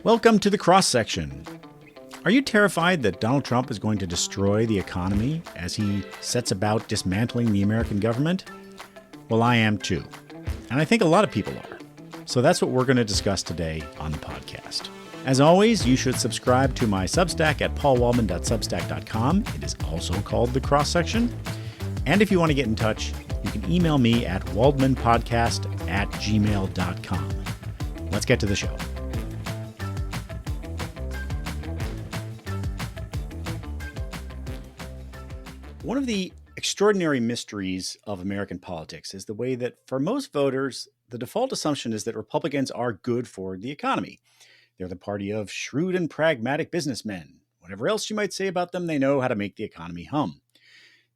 Welcome to the cross section. Are you terrified that Donald Trump is going to destroy the economy as he sets about dismantling the American government? Well, I am too. And I think a lot of people are. So that's what we're going to discuss today on the podcast. As always, you should subscribe to my Substack at paulwaldman.substack.com. It is also called The Cross Section. And if you want to get in touch, you can email me at waldmanpodcast@gmail.com. Let's get to the show. One of the extraordinary mysteries of American politics is the way that for most voters, the default assumption is that Republicans are good for the economy. They're the party of shrewd and pragmatic businessmen. Whatever else you might say about them, they know how to make the economy hum.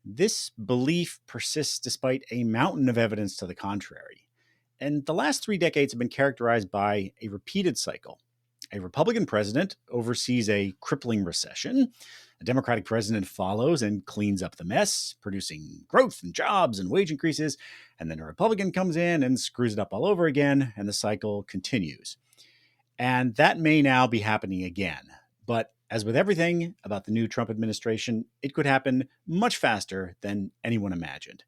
This belief persists despite a mountain of evidence to the contrary. And the last 3 decades have been characterized by a repeated cycle. A Republican president oversees a crippling recession. A Democratic president follows and cleans up the mess, producing growth and jobs and wage increases. And then a Republican comes in and screws it up all over again, and the cycle continues. And that may now be happening again. But as with everything about the new Trump administration, it could happen much faster than anyone imagined.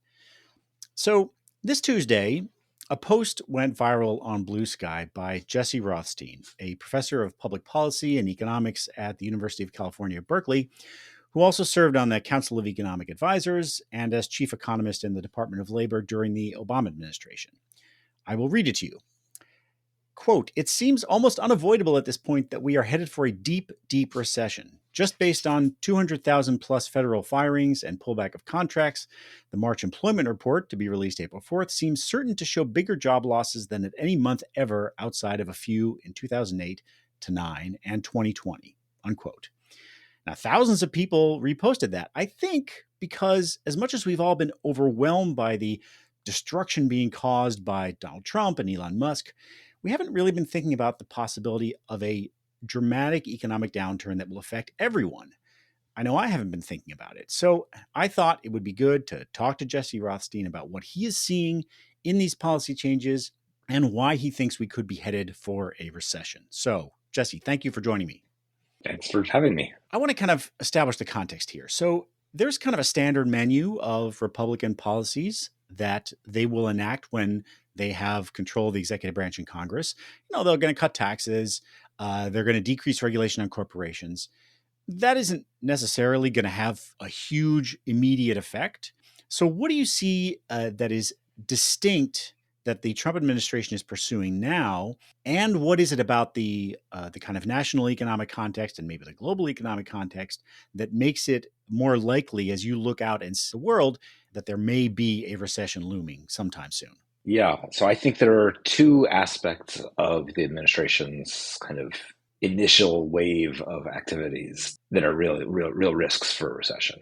So this Tuesday, a post went viral on Blue Sky by Jesse Rothstein, a professor of public policy and economics at the University of California, Berkeley, who also served on the Council of Economic Advisors and as chief economist in the Department of Labor during the Obama administration. I will read it to you. Quote, "It seems almost unavoidable at this point that we are headed for a deep, deep recession. Just based on 200,000 plus federal firings and pullback of contracts, the March employment report, to be released April 4th, seems certain to show bigger job losses than at any month ever outside of a few in 2008 to 9 and 2020, unquote. Now, thousands of people reposted that, I think because as much as we've all been overwhelmed by the destruction being caused by Donald Trump and Elon Musk, we haven't really been thinking about the possibility of a dramatic economic downturn that will affect everyone. I know I haven't been thinking about it. So I thought it would be good to talk to Jesse Rothstein about what he is seeing in these policy changes and why he thinks we could be headed for a recession. So, Jesse, thank you for joining me. Thanks for having me. I want to kind of establish the context here. So there's kind of a standard menu of Republican policies that they will enact when they have control of the executive branch in Congress. They're going to cut taxes. They're going to decrease regulation on corporations. That isn't necessarily going to have a huge immediate effect. So what do you see that is distinct that the Trump administration is pursuing now? And what is it about the kind of national economic context and maybe the global economic context that makes it more likely as you look out into the world that there may be a recession looming sometime soon? Yeah, so I think there are 2 aspects of the administration's kind of initial wave of activities that are real risks for a recession.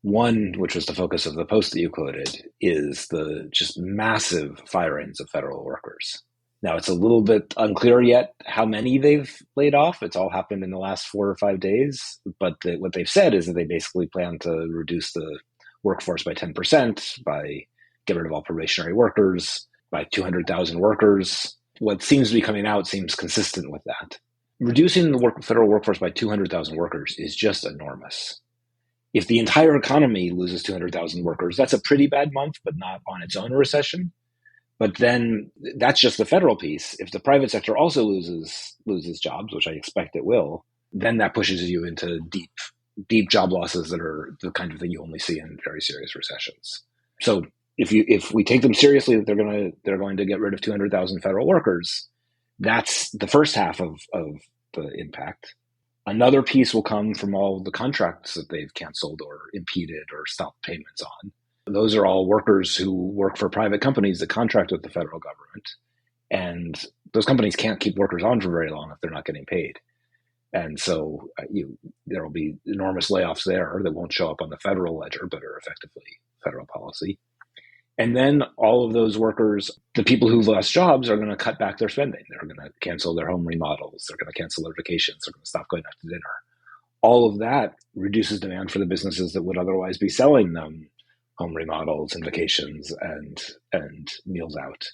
One, which was the focus of the post that you quoted, is the just massive firings of federal workers. Now, it's a little bit unclear yet how many they've laid off. It's all happened in the last 4 or 5 days. But what they've said is that they basically plan to reduce the workforce by 10%, by get rid of all probationary workers, by 200,000 workers. What seems to be coming out seems consistent with that. Reducing the federal workforce by 200,000 workers is just enormous. If the entire economy loses 200,000 workers, that's a pretty bad month, but not on its own a recession. But then that's just the federal piece. If the private sector also loses jobs, which I expect it will, then that pushes you into deep job losses that are the kind of thing you only see in very serious recessions. So if we take them seriously that they're going to get rid of 200,000 federal workers, that's the first half of the impact. Another piece will come from all the contracts that they've canceled or impeded or stopped payments on. Those are all workers who work for private companies that contract with the federal government. And those companies can't keep workers on for very long if they're not getting paid. And so there will be enormous layoffs there that won't show up on the federal ledger, but are effectively federal policy. And then all of those workers, the people who lost jobs, are going to cut back their spending. They're going to cancel their home remodels. They're going to cancel their vacations. They're going to stop going out to dinner. All of that reduces demand for the businesses that would otherwise be selling them home remodels and vacations and meals out.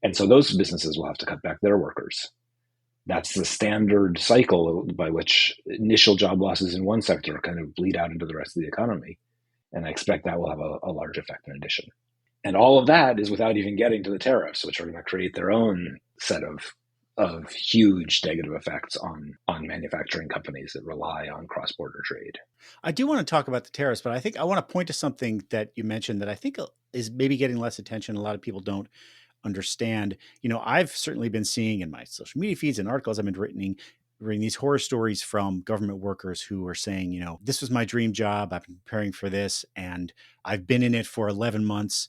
And so those businesses will have to cut back their workers. That's the standard cycle by which initial job losses in one sector kind of bleed out into the rest of the economy. And I expect that will have a large effect in addition. And all of that is without even getting to the tariffs, which are going to create their own set of huge negative effects on manufacturing companies that rely on cross-border trade. I do want to talk about the tariffs, but I think I want to point to something that you mentioned that I think is maybe getting less attention. A lot of people don't understand. I've certainly been seeing in my social media feeds and articles I've been reading these horror stories from government workers who are saying, this was my dream job. I've been preparing for this and I've been in it for 11 months.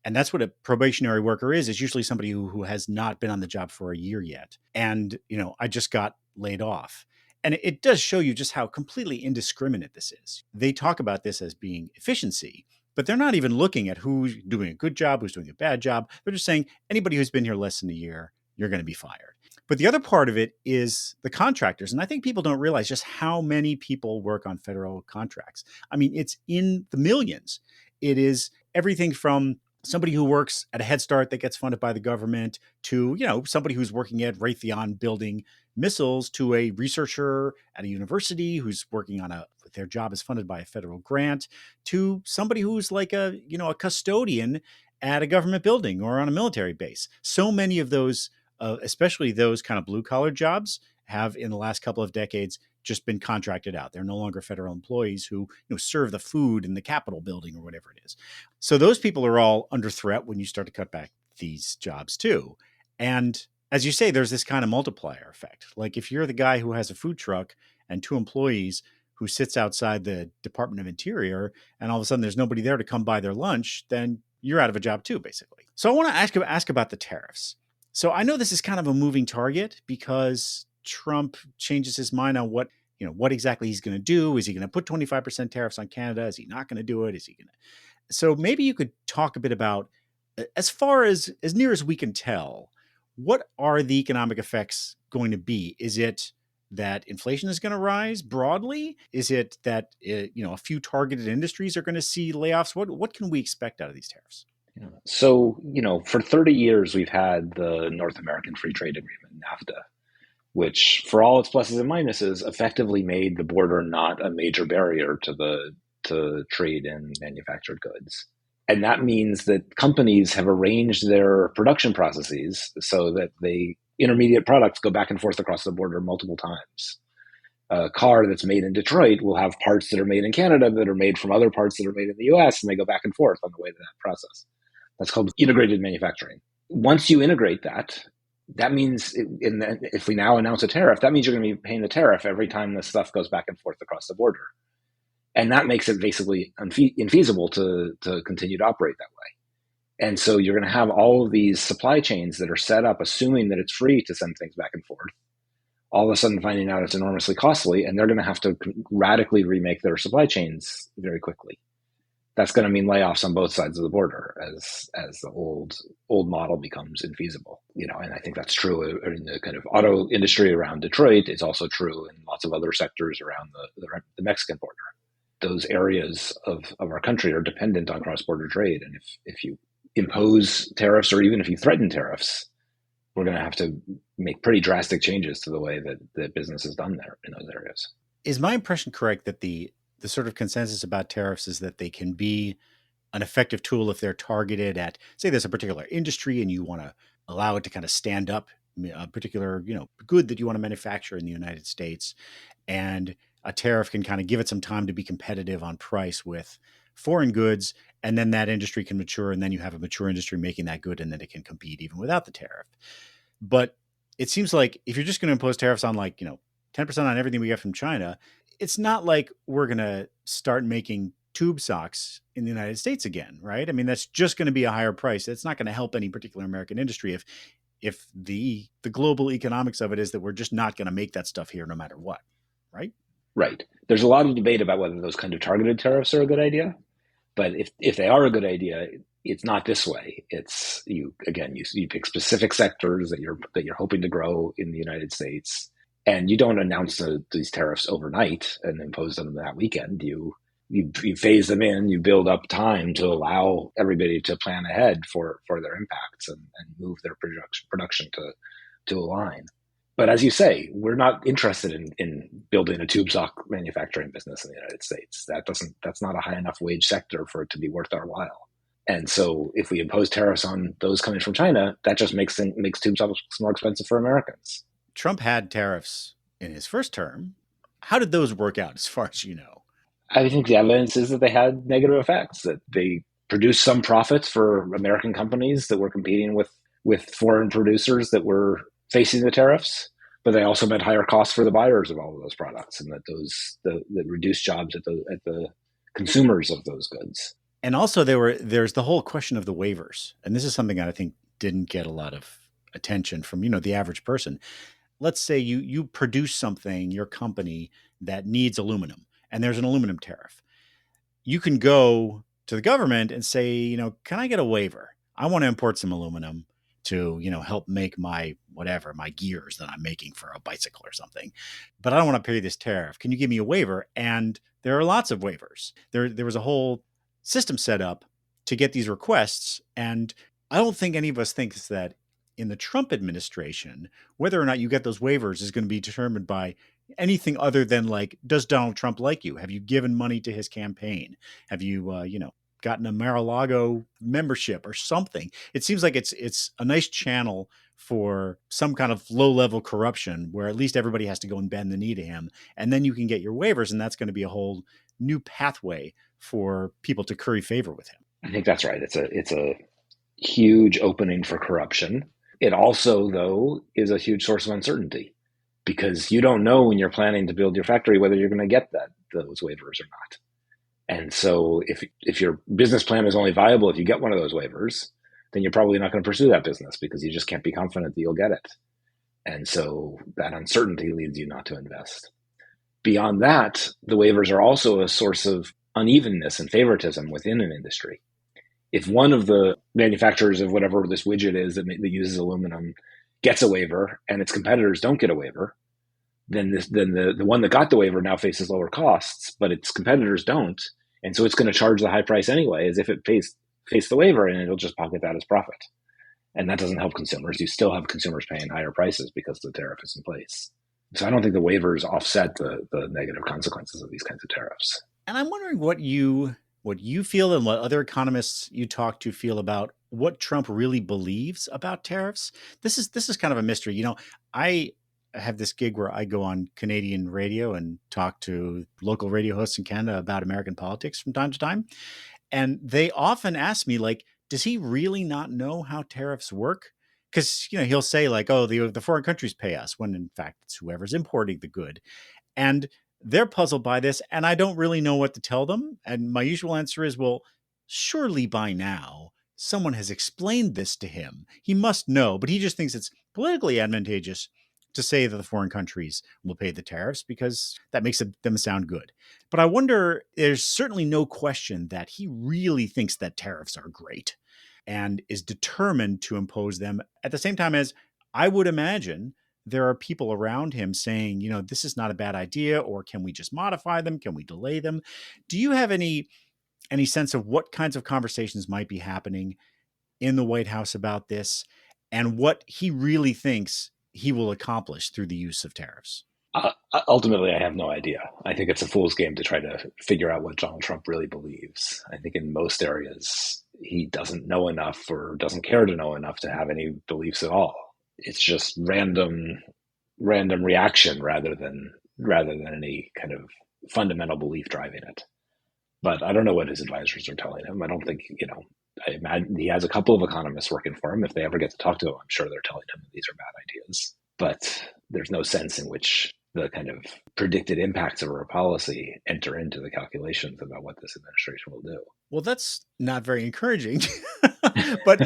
And that's what a probationary worker is usually somebody who has not been on the job for a year yet. And, I just got laid off. And it does show you just how completely indiscriminate this is. They talk about this as being efficiency, but they're not even looking at who's doing a good job, who's doing a bad job. They're just saying anybody who's been here less than a year, you're going to be fired. But the other part of it is the contractors. And I think people don't realize just how many people work on federal contracts. I mean, it's in the millions. It is everything from somebody who works at a Head Start that gets funded by the government to, somebody who's working at Raytheon building missiles to a researcher at a university who's working on their job is funded by a federal grant to somebody who's like a custodian at a government building or on a military base. So many of those, especially those kind of blue collar jobs, have in the last couple of decades just been contracted out. They're no longer federal employees who serve the food in the Capitol building or whatever it is. So those people are all under threat when you start to cut back these jobs too. And as you say, there's this kind of multiplier effect. Like if you're the guy who has a food truck and 2 employees who sits outside the Department of Interior and all of a sudden there's nobody there to come buy their lunch, then you're out of a job too, basically. So I want to ask about the tariffs. So I know this is kind of a moving target because Trump changes his mind on what exactly he's going to do. Is he going to put 25% tariffs on Canada? Is he not going to do it? Is he going to? So maybe you could talk a bit about, as far as near as we can tell, what are the economic effects going to be? Is it that inflation is going to rise broadly? Is it that a few targeted industries are going to see layoffs? What can we expect out of these tariffs? So, for 30 years, we've had the North American Free Trade Agreement, NAFTA, which, for all its pluses and minuses, effectively made the border not a major barrier to trade in manufactured goods. And that means that companies have arranged their production processes so that intermediate products go back and forth across the border multiple times. A car that's made in Detroit will have parts that are made in Canada that are made from other parts that are made in the US, and they go back and forth on the way to that process. That's called integrated manufacturing. Once you integrate that means if we now announce a tariff, that means you're going to be paying the tariff every time this stuff goes back and forth across the border. And that makes it basically infeasible to continue to operate that way. And so you're going to have all of these supply chains that are set up assuming that it's free to send things back and forth, all of a sudden finding out it's enormously costly, and they're going to have to radically remake their supply chains very quickly. That's going to mean layoffs on both sides of the border as the old model becomes infeasible. And I think that's true in the kind of auto industry around Detroit. It's also true in lots of other sectors around the Mexican border. Those areas of our country are dependent on cross-border trade. And if you impose tariffs or even if you threaten tariffs, we're going to have to make pretty drastic changes to the way that business is done there in those areas. Is my impression correct that the sort of consensus about tariffs is that they can be an effective tool if they're targeted at, say, there's a particular industry and you want to allow it to kind of stand up a particular, good that you want to manufacture in the United States, and a tariff can kind of give it some time to be competitive on price with foreign goods, and then that industry can mature, and then you have a mature industry making that good, and then it can compete even without the tariff. But it seems like if you're just going to impose tariffs on 10% on everything we get from China, it's not like we're going to start making tube socks in the United States again, right? I mean, that's just going to be a higher price. It's not going to help any particular American industry if the global economics of it is that we're just not going to make that stuff here no matter what, right? Right. There's a lot of debate about whether those kind of targeted tariffs are a good idea. But if they are a good idea, it's not this way. It's you pick specific sectors that you're hoping to grow in the United States, and you don't announce these tariffs overnight and impose them that weekend. You phase them in. You build up time to allow everybody to plan ahead for their impacts and move their production to align. But as you say, we're not interested in building a tube sock manufacturing business in the United States. That's not a high enough wage sector for it to be worth our while. And so if we impose tariffs on those coming from China, that just makes tube socks more expensive for Americans. Trump had tariffs in his first term. How did those work out as far as you know? I think the evidence is that they had negative effects, that they produced some profits for American companies that were competing with foreign producers that were facing the tariffs, but they also meant higher costs for the buyers of all of those products, and that reduced jobs at the consumers of those goods. And also there's the whole question of the waivers. And this is something that I think didn't get a lot of attention from, the average person. Let's say you produce something, your company, that needs aluminum, and there's an aluminum tariff. You can go to the government and say, can I get a waiver? I want to import some aluminum to, help make my gears that I'm making for a bicycle or something. But I don't want to pay this tariff. Can you give me a waiver? And there are lots of waivers. There was a whole system set up to get these requests. And I don't think any of us thinks that in the Trump administration, whether or not you get those waivers is going to be determined by anything other than does Donald Trump like you? Have you given money to his campaign? Have you, gotten a Mar-a-Lago membership or something? It seems like it's a nice channel for some kind of low-level corruption where at least everybody has to go and bend the knee to him. And then you can get your waivers, and that's going to be a whole new pathway for people to curry favor with him. I think that's right. It's a huge opening for corruption. It also, though, is a huge source of uncertainty because you don't know when you're planning to build your factory whether you're going to get those waivers or not. And so if your business plan is only viable if you get one of those waivers, then you're probably not going to pursue that business because you just can't be confident that you'll get it. And so that uncertainty leads you not to invest. Beyond that, the waivers are also a source of unevenness and favoritism within an industry. If one of the manufacturers of whatever this widget is that uses aluminum gets a waiver and its competitors don't get a waiver, then the one that got the waiver now faces lower costs, but its competitors don't. And so it's going to charge the high price anyway, as if it faced the waiver, and it'll just pocket that as profit. And that doesn't help consumers. You still have consumers paying higher prices because the tariff is in place. So I don't think the waivers offset the negative consequences of these kinds of tariffs. And I'm wondering what you feel and what other economists you talk to feel about what Trump really believes about tariffs. This is kind of a mystery. I have this gig where I go on Canadian radio and talk to local radio hosts in Canada about American politics from time to time. And they often ask me, does he really not know how tariffs work? Because, he'll say oh, the foreign countries pay us, when in fact it's whoever's importing the good. And they're puzzled by this, and I don't really know what to tell them. And my usual answer is, well, surely by now someone has explained this to him. He must know, but he just thinks it's politically advantageous to say that the foreign countries will pay the tariffs because that makes them sound good. But I wonder, there's certainly no question that he really thinks that tariffs are great and is determined to impose them at the same time as I would imagine there are people around him saying, this is not a bad idea, or can we just modify them? Can we delay them? Do you have any sense of what kinds of conversations might be happening in the White House about this and what he really thinks he will accomplish through the use of tariffs? Ultimately, I have no idea. I think it's a fool's game to try to figure out what Donald Trump really believes. I think in most areas, he doesn't know enough or doesn't care to know enough to have any beliefs at all. It's just random reaction rather than any kind of fundamental belief driving it. But I don't know what his advisors are telling him. I don't think, I imagine he has a couple of economists working for him. If they ever get to talk to him, I'm sure they're telling him that these are bad ideas. But there's no sense in which the kind of predicted impacts of our policy enter into the calculations about what this administration will do. Well, that's not very encouraging. But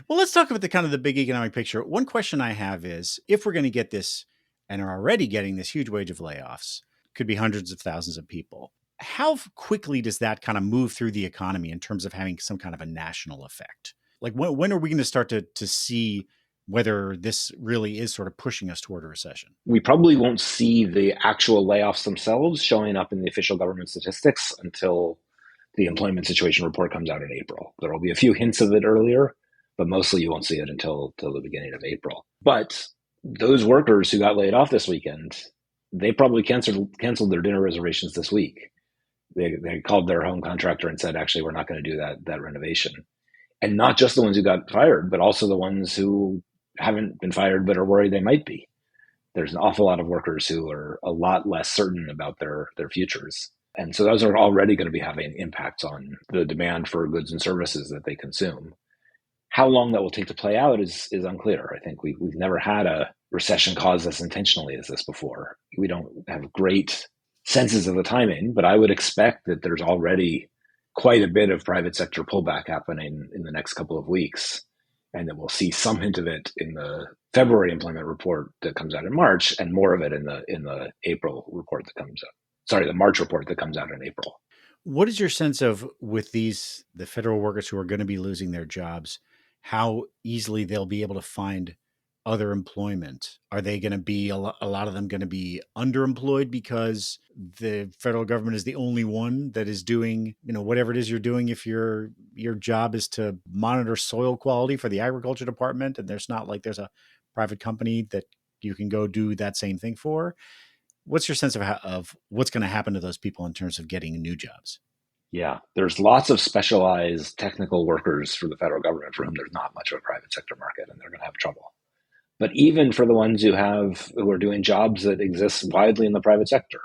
let's talk about the big economic picture. One question I have is, if we're going to get this and are already getting this huge wave of layoffs, could be hundreds of thousands of people, how quickly does that kind of move through the economy in terms of having some kind of a national effect? When are we going to start to see whether this really is sort of pushing us toward a recession? We probably won't see the actual layoffs themselves showing up in the official government statistics until the employment situation report comes out in April. There will be a few hints of it earlier, but mostly you won't see it until the beginning of April. But those workers who got laid off this weekend, they probably canceled their dinner reservations this week. They called their home contractor and said, actually, we're not going to do that renovation. And not just the ones who got fired, but also the ones who haven't been fired but are worried they might be. There's an awful lot of workers who are a lot less certain about their futures. And so those are already going to be having impacts on the demand for goods and services that they consume. How long that will take to play out is unclear. I think we've never had a recession caused as intentionally as this before. We don't have great senses of the timing, but I would expect that there's already quite a bit of private sector pullback happening in the next couple of weeks, and that we'll see some hint of it in the February employment report that comes out in March, and more of it in the April report that comes out. Sorry, the March report that comes out in April. What is your sense of with the federal workers who are going to be losing their jobs, how easily they'll be able to find other employment? Are they going to be a lot of them going to be underemployed because the federal government is the only one that is doing, whatever it is you're doing? If your job is to monitor soil quality for the agriculture department, and there's not like there's a private company that you can go do that same thing for. What's your sense of what's going to happen to those people in terms of getting new jobs? Yeah, there's lots of specialized technical workers for the federal government for whom there's not much of a private sector market, and they're going to have trouble. But even for the ones who are doing jobs that exist widely in the private sector,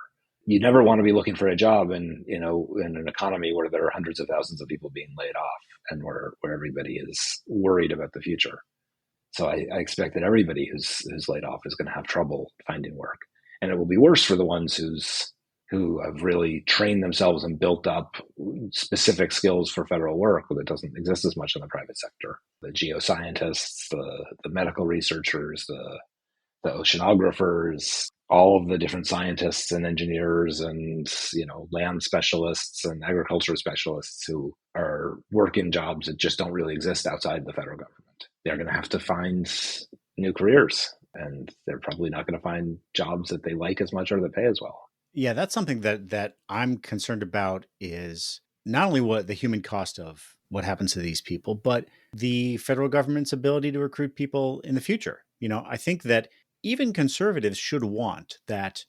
you never want to be looking for a job in an economy where there are hundreds of thousands of people being laid off and where everybody is worried about the future. So I expect that everybody who's laid off is going to have trouble finding work, and it will be worse for the ones who have really trained themselves and built up specific skills for federal work that doesn't exist as much in the private sector. The geoscientists, the medical researchers, the oceanographers, all of the different scientists and engineers and land specialists and agriculture specialists who are working jobs that just don't really exist outside the federal government. They're going to have to find new careers, and they're probably not going to find jobs that they like as much or that pay as well. Yeah, that's something that I'm concerned about is not only what the human cost of what happens to these people, but the federal government's ability to recruit people in the future. I think that even conservatives should want that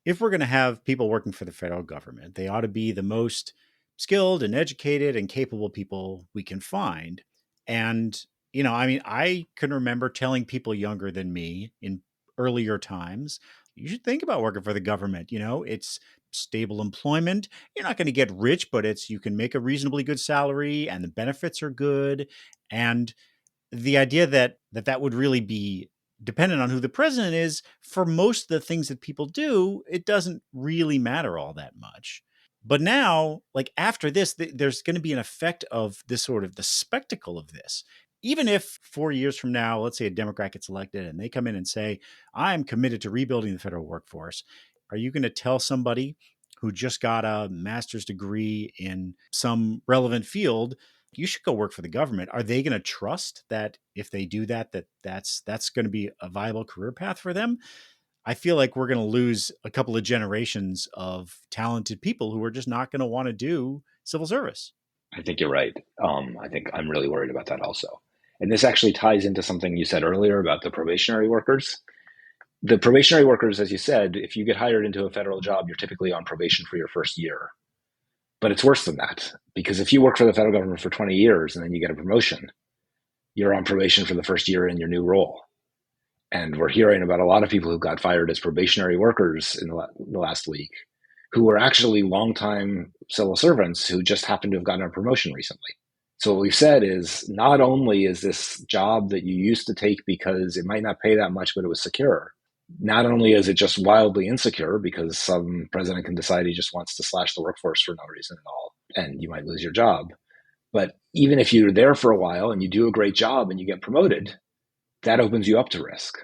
if we're going to have people working for the federal government, they ought to be the most skilled and educated and capable people we can find. And, I can remember telling people younger than me in earlier times, you should think about working for the government. It's stable employment. You're not going to get rich, but you can make a reasonably good salary and the benefits are good. And the idea that would really be dependent on who the president is for most of the things that people do, it doesn't really matter all that much. But now, like after this, there's going to be an effect of this sort of the spectacle of this. Even if 4 years from now, let's say a Democrat gets elected and they come in and say, I'm committed to rebuilding the federal workforce, are you going to tell somebody who just got a master's degree in some relevant field, you should go work for the government? Are they going to trust that if they do that's going to be a viable career path for them? I feel like we're going to lose a couple of generations of talented people who are just not going to want to do civil service. I think you're right. I think I'm really worried about that also. And this actually ties into something you said earlier about the probationary workers. The probationary workers, as you said, if you get hired into a federal job, you're typically on probation for your first year. But it's worse than that, because if you work for the federal government for 20 years and then you get a promotion, you're on probation for the first year in your new role. And we're hearing about a lot of people who got fired as probationary workers in the last week, who were actually longtime civil servants who just happened to have gotten a promotion recently. So what we've said is not only is this job that you used to take because it might not pay that much, but it was secure, not only is it just wildly insecure because some president can decide he just wants to slash the workforce for no reason at all, and you might lose your job. But even if you're there for a while and you do a great job and you get promoted, that opens you up to risk.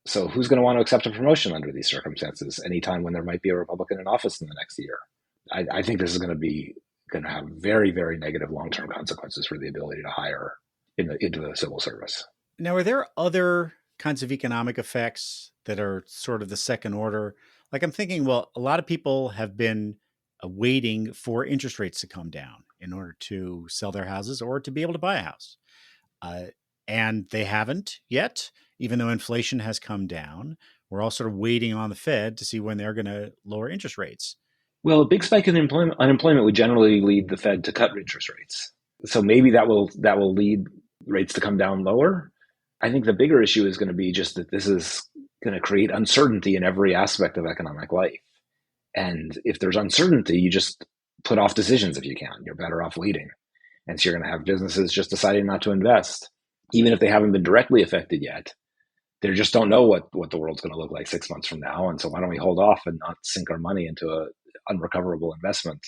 So who's going to want to accept a promotion under these circumstances anytime when there might be a Republican in office in the next year? I think this is going to have very, very negative long-term consequences for the ability to hire into the civil service. Now, are there other kinds of economic effects that are sort of the second order? Like I'm thinking, well, a lot of people have been waiting for interest rates to come down in order to sell their houses or to be able to buy a house. Uh, And they haven't yet, even though inflation has come down. We're all sort of waiting on the Fed to see when they're going to lower interest rates. Well, a big spike in unemployment would generally lead the Fed to cut interest rates. So maybe that will lead rates to come down lower. I think the bigger issue is going to be just that this is going to create uncertainty in every aspect of economic life. And if there's uncertainty, you just put off decisions if you can. You're better off waiting. And so you're going to have businesses just deciding not to invest, even if they haven't been directly affected yet. They just don't know what the world's going to look like 6 months from now. And so why don't we hold off and not sink our money into a unrecoverable investment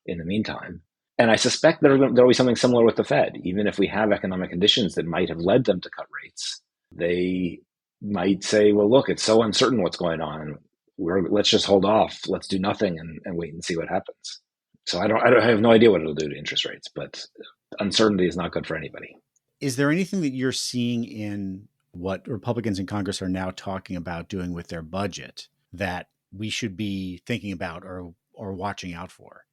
in the meantime? And I suspect there'll be something similar with the Fed. Even if we have economic conditions that might have led them to cut rates, they might say, well, look, it's so uncertain what's going on. Let's just hold off. Let's do nothing and wait and see what happens. So I have no idea what it'll do to interest rates, but uncertainty is not good for anybody. Is there anything that you're seeing in what Republicans in Congress are now talking about doing with their budget that we should be thinking about or watching out for?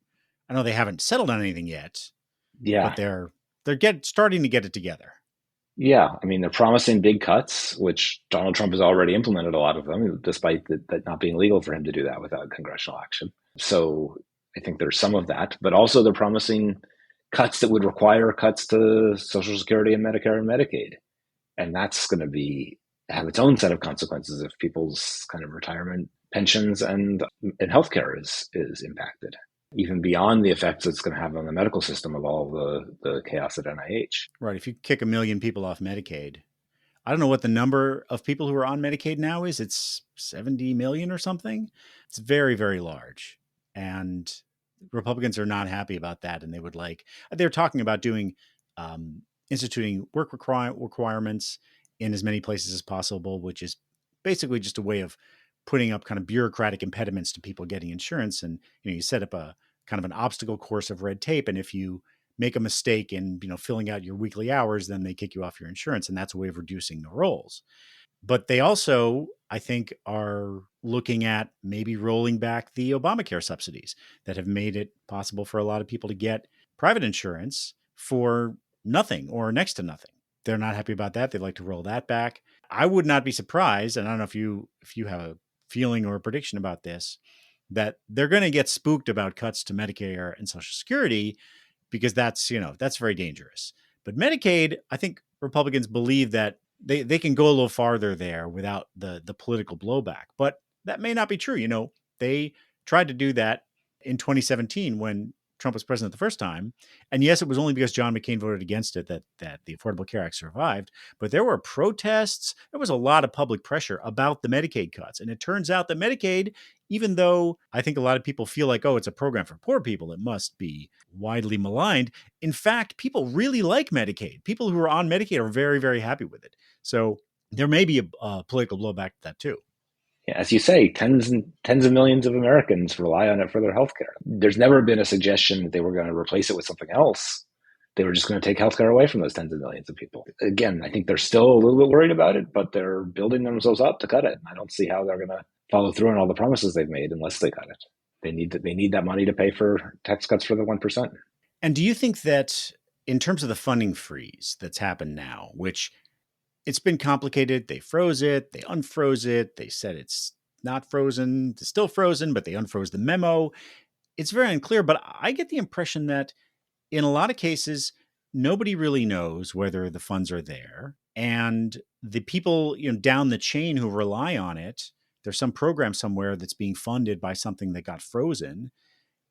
I know they haven't settled on anything yet, Yeah. but they're starting to get it together. Yeah. I mean, they're promising big cuts, which Donald Trump has already implemented a lot of them, despite that not being legal for him to do that without congressional action. So I think there's some of that, but also they're promising cuts that would require cuts to Social Security and Medicare and Medicaid. And that's going to have its own set of consequences if people's kind of retirement pensions and healthcare is impacted, even beyond the effects it's going to have on the medical system of all the chaos at NIH. Right. If you kick 1 million people off Medicaid, I don't know what the number of people who are on Medicaid now is. It's 70 million or something. It's very, very large. And Republicans are not happy about that. And they're talking about instituting work requirements in as many places as possible, which is basically just a way of putting up kind of bureaucratic impediments to people getting insurance. And, you set up a kind of an obstacle course of red tape. And if you make a mistake in, filling out your weekly hours, then they kick you off your insurance. And that's a way of reducing the rolls. But they also, I think, are looking at maybe rolling back the Obamacare subsidies that have made it possible for a lot of people to get private insurance for nothing or next to nothing. They're not happy about that. They'd like to roll that back. I would not be surprised, and I don't know if you have a feeling or a prediction about this, that they're going to get spooked about cuts to Medicare and Social Security, because that's very dangerous. But Medicaid, I think Republicans believe that they can go a little farther there without the political blowback. But that may not be true. They tried to do that in 2017 when Trump was president the first time. And yes, it was only because John McCain voted against it that the Affordable Care Act survived. But there were protests. There was a lot of public pressure about the Medicaid cuts. And it turns out that Medicaid, even though I think a lot of people feel like, oh, it's a program for poor people, it must be widely maligned. In fact, people really like Medicaid. People who are on Medicaid are very, very happy with it. So there may be a political blowback to that too. Yeah, as you say, tens of millions of Americans rely on it for their healthcare. There's never been a suggestion that they were going to replace it with something else. They were just going to take healthcare away from those tens of millions of people. Again, I think they're still a little bit worried about it, but they're building themselves up to cut it. And I don't see how they're going to follow through on all the promises they've made unless they cut it. They need that money to pay for tax cuts for the 1%. And do you think that in terms of the funding freeze that's happened now, which it's been complicated, they froze it, they unfroze it, they said it's not frozen, it's still frozen, but they unfroze the memo. It's very unclear, but I get the impression that in a lot of cases, nobody really knows whether the funds are there. And the people, down the chain who rely on it, there's some program somewhere that's being funded by something that got frozen,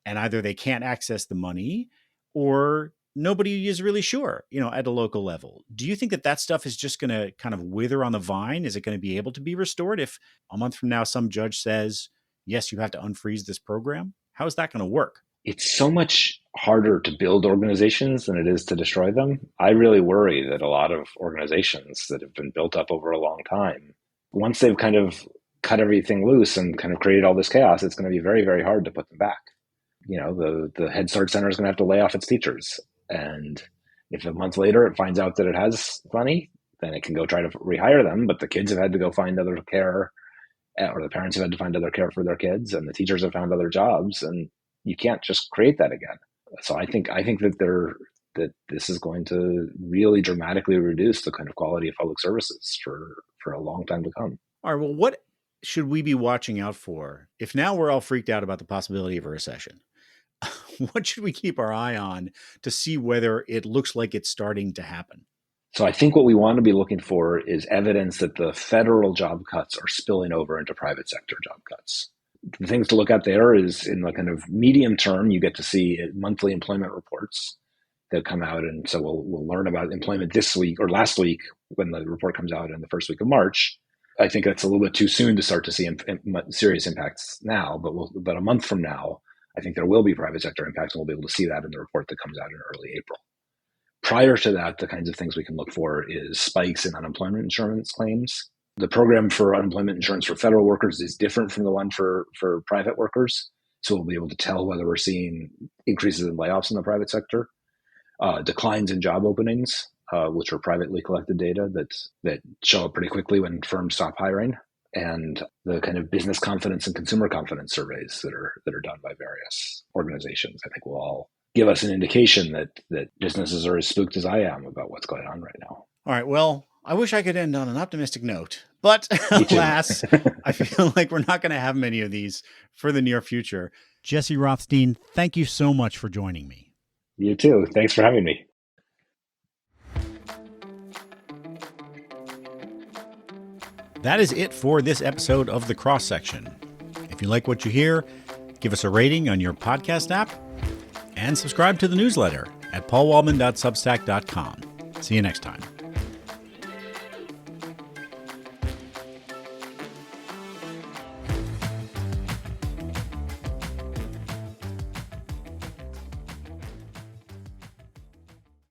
and either they can't access the money or nobody is really sure, at a local level. Do you think that stuff is just going to kind of wither on the vine? Is it going to be able to be restored if a month from now some judge says, yes, you have to unfreeze this program? How is that going to work? It's so much harder to build organizations than it is to destroy them. I really worry that a lot of organizations that have been built up over a long time, once they've kind of cut everything loose and kind of created all this chaos, it's going to be very, very hard to put them back. The Head Start Center is going to have to lay off its teachers. And if a month later it finds out that it has money, then it can go try to rehire them. But the kids have had to go find other care, or the parents have had to find other care for their kids, and the teachers have found other jobs. And you can't just create that again. So I think that that this is going to really dramatically reduce the kind of quality of public services for a long time to come. All right, well, what should we be watching out for if now we're all freaked out about the possibility of a recession? What should we keep our eye on to see whether it looks like it's starting to happen? So I think what we want to be looking for is evidence that the federal job cuts are spilling over into private sector job cuts. The things to look at there is in the kind of medium term, you get to see monthly employment reports that come out. And so we'll learn about employment this week or last week when the report comes out in the first week of March. I think that's a little bit too soon to start to see serious impacts now, but a month from now, I think there will be private sector impacts, and we'll be able to see that in the report that comes out in early April. Prior to that, the kinds of things we can look for is spikes in unemployment insurance claims. The program for unemployment insurance for federal workers is different from the one for private workers. So we'll be able to tell whether we're seeing increases in layoffs in the private sector, declines in job openings, which are privately collected data that show up pretty quickly when firms stop hiring, and the kind of business confidence and consumer confidence surveys that are done by various organizations. I think will all give us an indication that businesses are as spooked as I am about what's going on right now. All right. Well, I wish I could end on an optimistic note, but alas, I feel like we're not going to have many of these for the near future. Jesse Rothstein, thank you so much for joining me. You too. Thanks for having me. That is it for this episode of The Cross Section. If you like what you hear, give us a rating on your podcast app and subscribe to the newsletter at paulwaldman.substack.com. See you next time.